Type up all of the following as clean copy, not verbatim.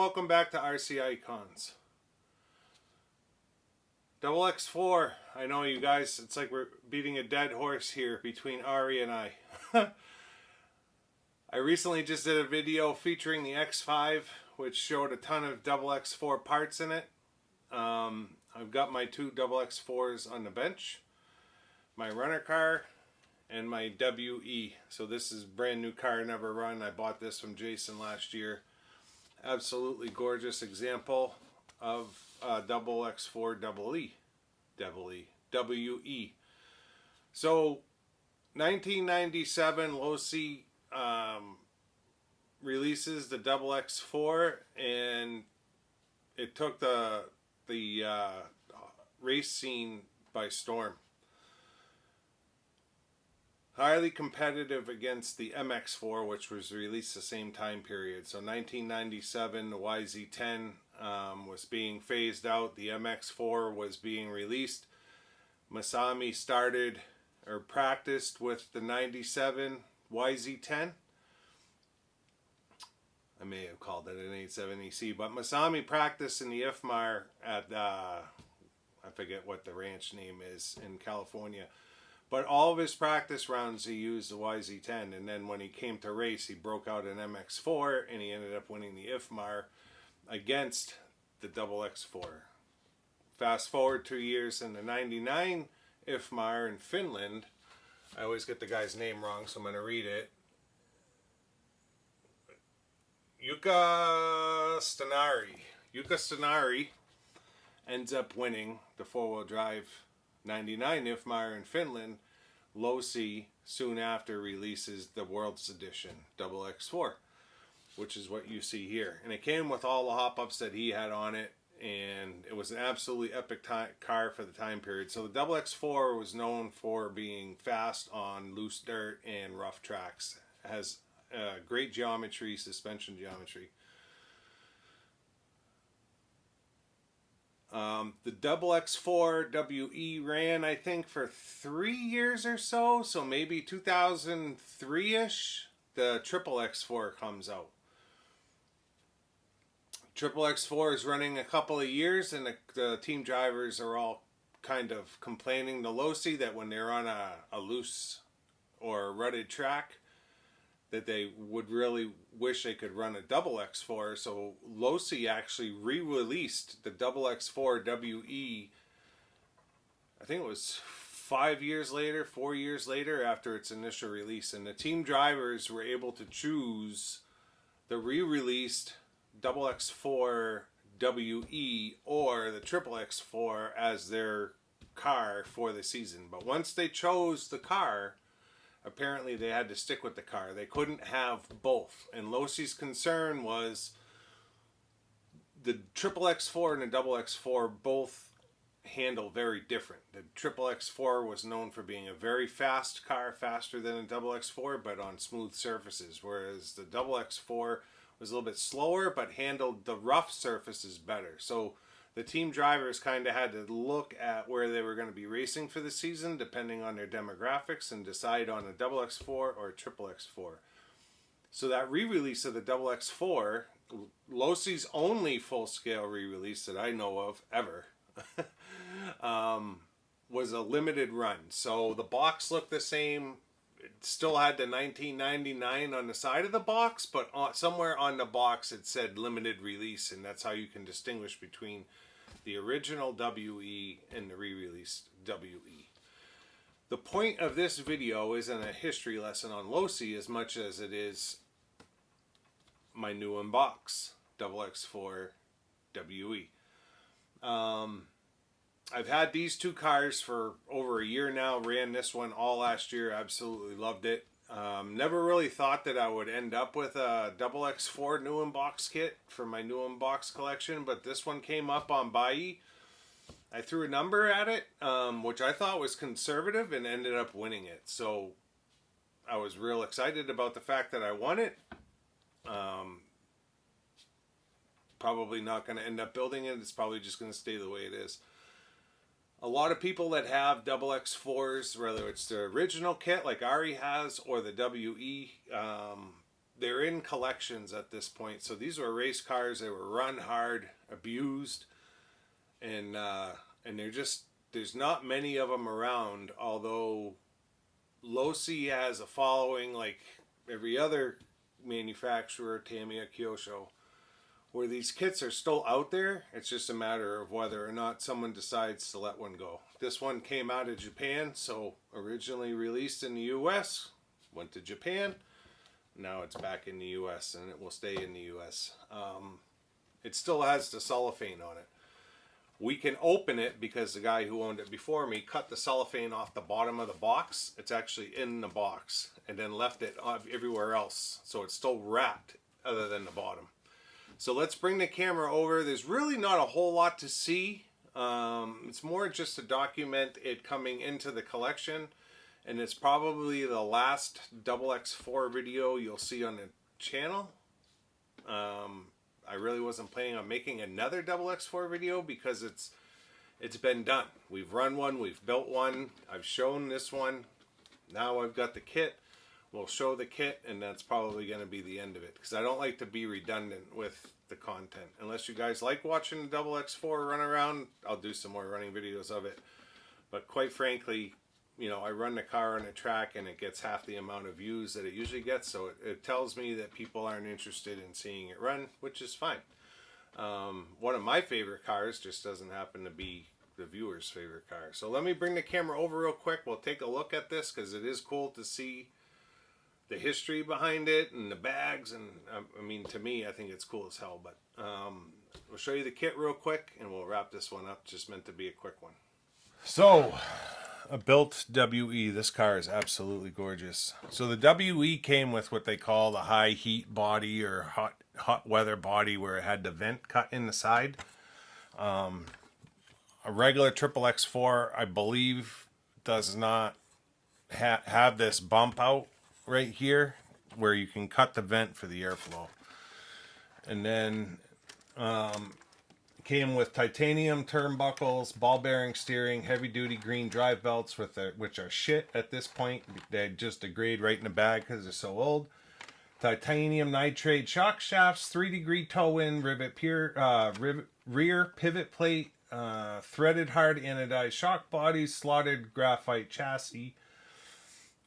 welcome back to RC Icons. XX4, I know you guys, it's like we're beating a dead horse here between Ari and I. I recently just did a video featuring the X5, which showed a ton of XX4 parts in it. I've got my two XX4s on the bench, my runner car, and my WE. So this is a brand new car, never run. I bought this from Jason last year. Absolutely gorgeous example of XX4 WE. So 1997 Losi releases the XX4, and it took the race scene by storm. Highly competitive against the MX4, which was released the same time period. So 1997, the YZ10 was being phased out. The MX4 was being released. Masami started or practiced with the 97 YZ10. I may have called it an 870C, but Masami practiced in the IFMAR at, I forget what the ranch name is in California. But all of his practice rounds he used the YZ10, and then when he came to race, he broke out an MX4, and he ended up winning the IFMAR against the XX4. Fast forward 2 years in the 99 IFMAR in Finland. I always get the guy's name wrong, so I'm going to read it. Jukka Stenari ends up winning the four-wheel drive 99 IFMAR in Finland. Losi soon after releases the World's Edition XX4, which is what you see here. And it came with all the hop-ups that he had on it, and it was an absolutely epic car for the time period. So the XX4 was known for being fast on loose dirt and rough tracks. It has great geometry, suspension geometry. The XX4 WE ran, I think, for 3 years or so. So maybe 2003-ish, the XX4 comes out. XX4 is running a couple of years, and the team drivers are all kind of complaining to Losi that when they're on a loose or rutted track, that they would really wish they could run a XX4. So Losi actually re-released the XX4 WE, I think it was 4 years later after its initial release. And the team drivers were able to choose the re-released XX4 WE or the XX4 as their car for the season. But once they chose the car, apparently they had to stick with the car. They couldn't have both. And Losi's concern was the XX4 and the XX4 both handle very different. The XX4 was known for being a very fast car, faster than a XX4, but on smooth surfaces, whereas the XX4 was a little bit slower, but handled the rough surfaces better. So the team drivers kind of had to look at where they were going to be racing for the season, depending on their demographics, and decide on a XX4 or a XX4. So that re-release of the XX4, Losi's only full-scale re-release that I know of ever, was a limited run. So the box looked the same. It still had the 1999 on the side of the box, but somewhere on the box it said limited release, and that's how you can distinguish between the original WE and the re-released WE. The point of this video isn't a history lesson on Losi as much as it is my new unbox, XX4 WE. I've had these two cars for over a year now. Ran this one all last year. Absolutely loved it. Never really thought that I would end up with a XX4 new unbox kit for my new unbox collection, but this one came up on Bai. I threw a number at it, which I thought was conservative, and ended up winning it. So I was real excited about the fact that I won it. Probably not going to end up building it. It's probably just going to stay the way it is. A lot of people that have XX4s, whether it's the original kit like Ari has or the WE, they're in collections at this point. So these were race cars. They were run hard, abused, and they're just, there's not many of them around. Although Losi has a following like every other manufacturer, Tamiya, Kyosho, where these kits are still out there. It's just a matter of whether or not someone decides to let one go. This one came out of Japan, so originally released in the US, went to Japan. Now it's back in the US, and it will stay in the US. It still has the cellophane on it. We can open it because the guy who owned it before me cut the cellophane off the bottom of the box. It's actually in the box, and then left it everywhere else. So it's still wrapped other than the bottom. So let's bring the camera over. There's really not a whole lot to see. It's more just to document it coming into the collection. And it's probably the last XX4 video you'll see on the channel. I really wasn't planning on making another XX4 video because it's been done. We've run one, we've built one, I've shown this one. Now I've got the kit. We'll show the kit, and that's probably going to be the end of it, because I don't like to be redundant with the content. Unless you guys like watching the XX4 run around, I'll do some more running videos of it. But quite frankly, you know, I run the car on a track and it gets half the amount of views that it usually gets, so it tells me that people aren't interested in seeing it run, which is fine. One of my favorite cars just doesn't happen to be the viewer's favorite car. So let me bring the camera over real quick. We'll take a look at this because it is cool to see the history behind it and the bags, and I mean, to me, I think it's cool as hell. But we'll show you the kit real quick and we'll wrap this one up. Just meant to be a quick one. So a built WE. This car is absolutely gorgeous. So the WE came with what they call the high heat body, or hot weather body, where it had the vent cut in the side. A regular XX4, I believe, does not have this bump out right here where you can cut the vent for the airflow. And then came with titanium turnbuckles, ball bearing steering, heavy duty green drive belts which are shit at this point. They just degrade right in the bag because they're so old. Titanium nitrate shock shafts, 3-degree toe-in rivet rear pivot plate, threaded hard anodized shock bodies, slotted graphite chassis,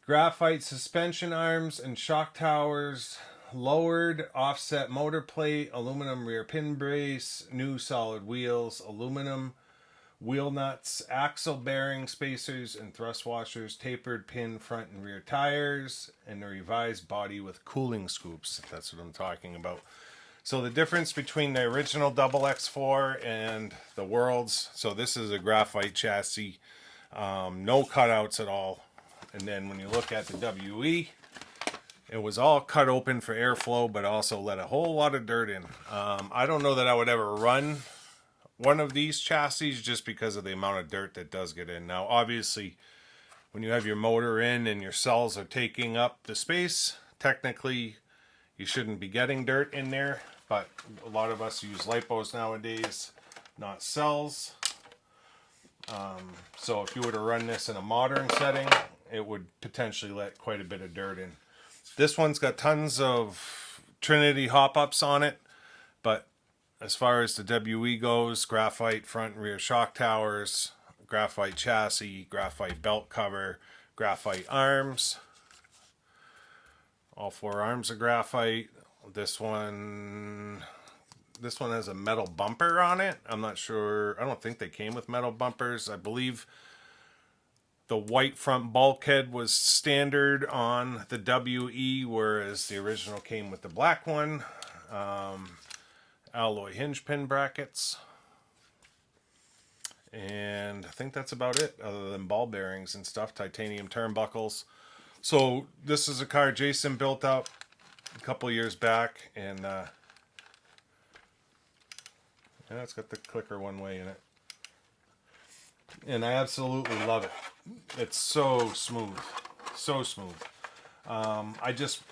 graphite suspension arms and shock towers, lowered offset motor plate, aluminum rear pin brace, new solid wheels, aluminum wheel nuts, axle bearing spacers and thrust washers, tapered pin front and rear tires, and a revised body with cooling scoops. That's what I'm talking about. So the difference between the original XX4 and the Worlds, so this is a graphite chassis, no cutouts at all. And then when you look at the WE, it was all cut open for airflow, but also let a whole lot of dirt in. I don't know that I would ever run one of these chassis just because of the amount of dirt that does get in. Now, obviously, when you have your motor in and your cells are taking up the space, technically you shouldn't be getting dirt in there, but a lot of us use lipos nowadays, not cells. So if you were to run this in a modern setting, it would potentially let quite a bit of dirt in. This one's got tons of Trinity hop-ups on it, but as far as the WE goes, graphite front and rear shock towers, graphite chassis, graphite belt cover, graphite arms. All 4 arms are graphite. This one has a metal bumper on it. I'm not sure. I don't think they came with metal bumpers. I believe the white front bulkhead was standard on the WE, whereas the original came with the black one. Alloy hinge pin brackets. And I think that's about it, other than ball bearings and stuff, titanium turnbuckles. So this is a car Jason built up a couple years back, and yeah, it's got the clicker one way in it. And I absolutely love it. It's so smooth. So smooth. I just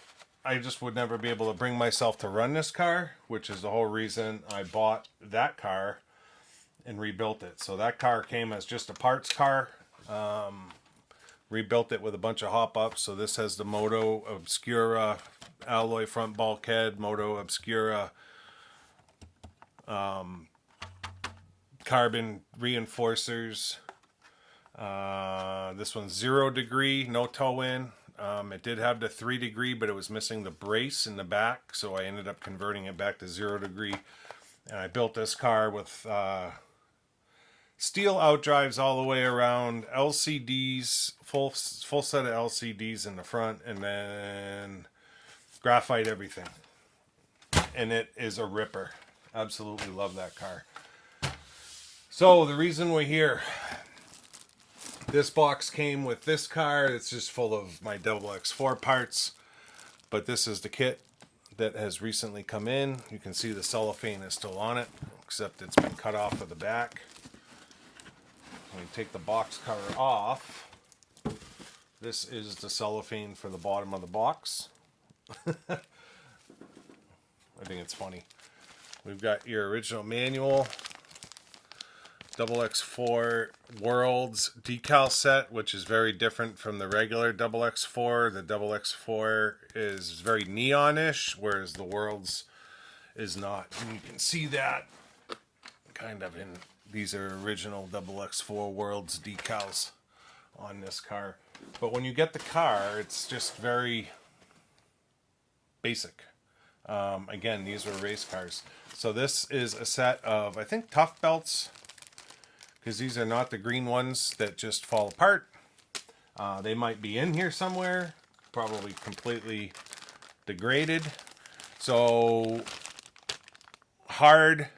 would never be able to bring myself to run this car, which is the whole reason I bought that car and rebuilt it. So that car came as just a parts car. rebuilt it with a bunch of hop-ups. So this has the Moto Obscura alloy front bulkhead, Moto Obscura carbon reinforcers. This one's 0 degree, no toe in. It did have the 3 degree, but it was missing the brace in the back, so I ended up converting it back to 0 degree. And I built this car with steel outdrives all the way around, LCDs, full set of LCDs in the front, and then graphite everything. And it is a ripper. Absolutely love that car. So the reason we're here, this box came with this car. It's just full of my XX4 parts, but this is the kit that has recently come in. You can see the cellophane is still on it, except it's been cut off of the back. When you take the box cover off, this is the cellophane for the bottom of the box. I think it's funny. We've got your original manual, XX4 Worlds decal set, which is very different from the regular XX4. The XX4 is very neonish, whereas the Worlds is not. And you can see that kind of in, these are original XX4 Worlds decals on this car. But when you get the car, it's just very basic. Again, these were race cars. So this is a set of, I think, tough belts, because these are not the green ones that just fall apart. They might be in here somewhere, probably completely degraded. So hard,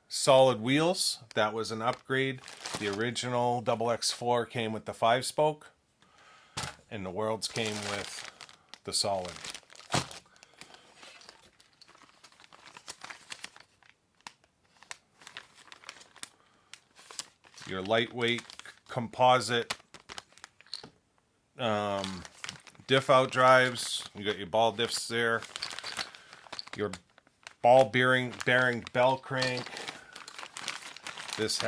solid wheels. That was an upgrade. The original XX4 came with the 5-spoke, and the Worlds came with the solid. Your lightweight composite diff out drives. You got your ball diffs there. Your ball bearing bell crank. This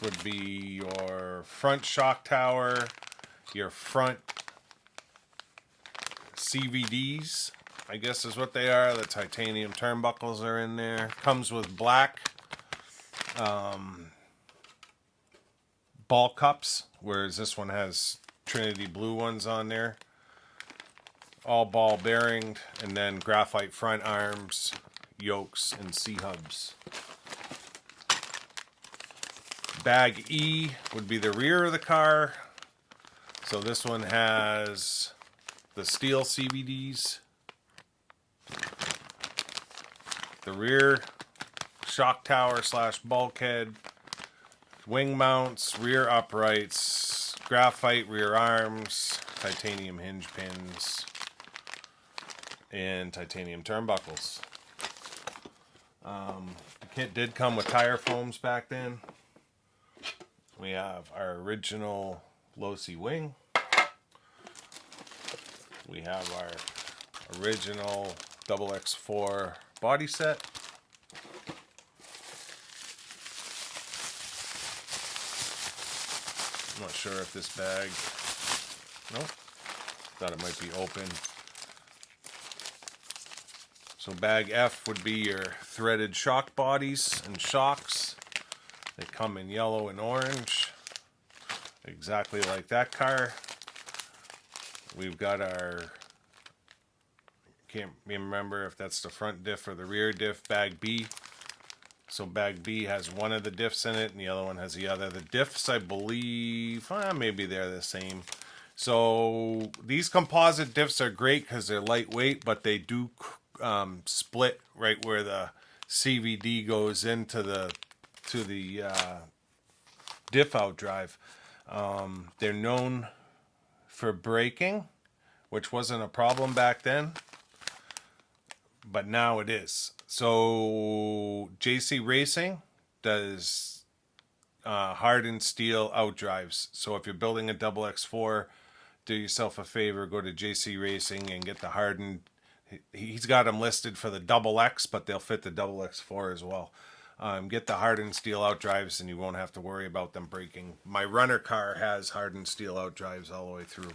would be your front shock tower, your front CVDs, I guess is what they are. The titanium turnbuckles are in there. Comes with black ball cups, whereas this one has Trinity blue ones on there. All ball bearinged, and then graphite front arms, yokes, and C-hubs. Bag E would be the rear of the car. So this one has the steel CVDs, the rear shock tower / bulkhead, wing mounts, rear uprights, graphite rear arms, titanium hinge pins, and titanium turnbuckles. The kit did come with tire foams back then. We have our original Losi wing. We have our original XX4 body set. I'm not sure if this bag, nope, thought it might be open. So bag F would be your threaded shock bodies and shocks. They come in yellow and orange, exactly like that car. We've got our, can't remember if that's the front diff or the rear diff, bag B. So bag B has one of the diffs in it, and the other one has the other. The diffs, I believe, maybe they're the same. So these composite diffs are great because they're lightweight, but they do split right where the CVD goes into the diff out drive. They're known for braking, which wasn't a problem back then, but now it is. So JC Racing does hardened steel out drives. So if you're building a XX4, do yourself a favor, go to JC Racing and get the hardened. He's got them listed for the XX, but they'll fit the XX4 as well. Get the hardened steel out drives and you won't have to worry about them breaking. My runner car has hardened steel out drives all the way through.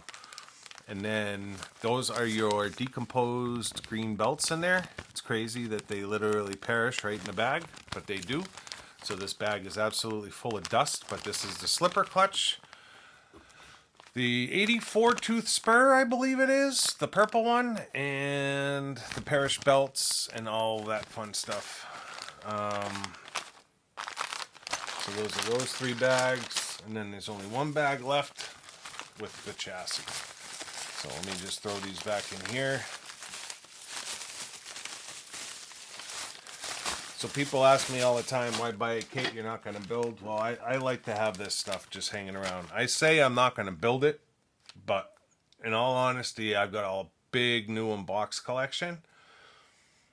And then those are your decomposed green belts in there. It's crazy that they literally perish right in the bag, but they do. So this bag is absolutely full of dust, but this is the slipper clutch. The 84 tooth spur, I believe it is, the purple one, and the perished belts and all that fun stuff. So those are those 3 bags, and then there's only 1 bag left with the chassis. So let me just throw these back in here. So people ask me all the time, why buy a kit you're not going to build? Well, I like to have this stuff just hanging around. I say I'm not going to build it, but in all honesty, I've got a big new unbox collection.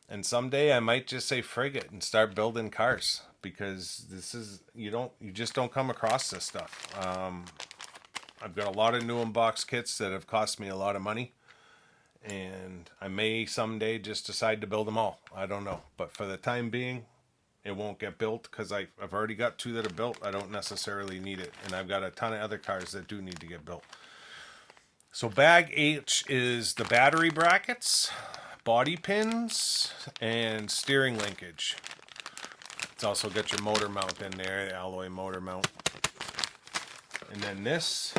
And someday I might just say frig it and start building cars, because this is, you just don't come across this stuff. I've got a lot of new unbox kits that have cost me a lot of money. And I may someday just decide to build them all. I don't know. But for the time being, it won't get built because I've already got 2 that are built. I don't necessarily need it. And I've got a ton of other cars that do need to get built. So bag H is the battery brackets, body pins, and steering linkage. It's also got your motor mount in there, the alloy motor mount. And then this,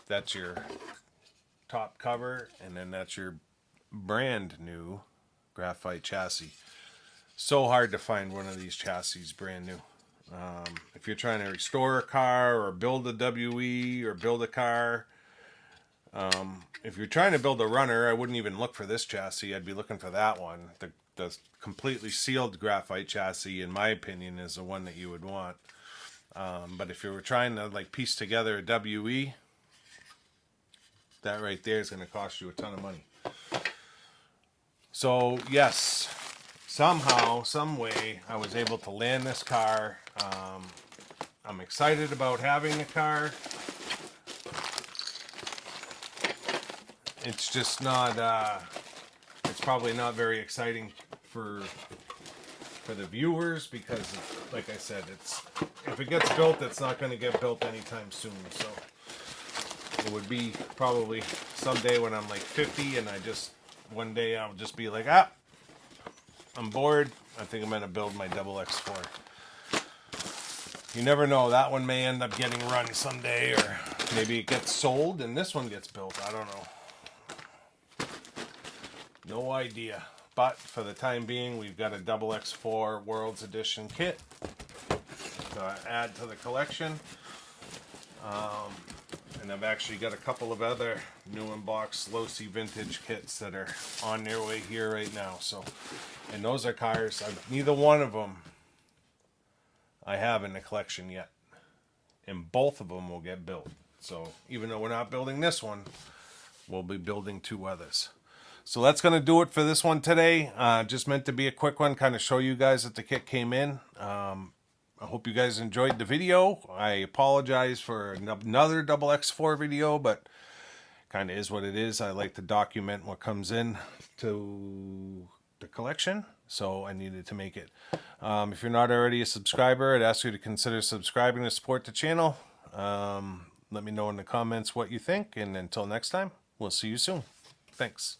that's your top cover, and then that's your brand new graphite chassis. So hard to find one of these chassis brand new. If you're trying to restore a car or build a WE or build a car, if you're trying to build a runner, I wouldn't even look for this chassis. I'd be looking for that one. The completely sealed graphite chassis, in my opinion, is the one that you would want. But if you were trying to like piece together a WE, that right there is going to cost you a ton of money. So yes, somehow, some way, I was able to land this car. I'm excited about having the car. It's just not, it's probably not very exciting for the viewers, because like I said, if it gets built, it's not going to get built anytime soon. So it would be probably someday when I'm like 50 and one day I'll just be like, I'm bored. I think I'm going to build my XX4. You never know. That one may end up getting run someday, or maybe it gets sold and this one gets built. I don't know. No idea. But for the time being, we've got a XX4 World's Edition kit to add to the collection. And I've actually got a couple of other new unboxed Losi vintage kits that are on their way here right now. So, and those are cars, neither one of them I have in the collection yet. And both of them will get built. So even though we're not building this one, we'll be building 2 others. So that's going to do it for this one today. Just meant to be a quick one, kind of show you guys that the kit came in. I hope you guys enjoyed the video. I apologize for another XX4 video, but kind of is what it is. I like to document what comes in to the collection, so I needed to make it. If you're not already a subscriber, I'd ask you to consider subscribing to support the channel. Let me know in the comments what you think, and until next time, we'll see you soon. Thanks.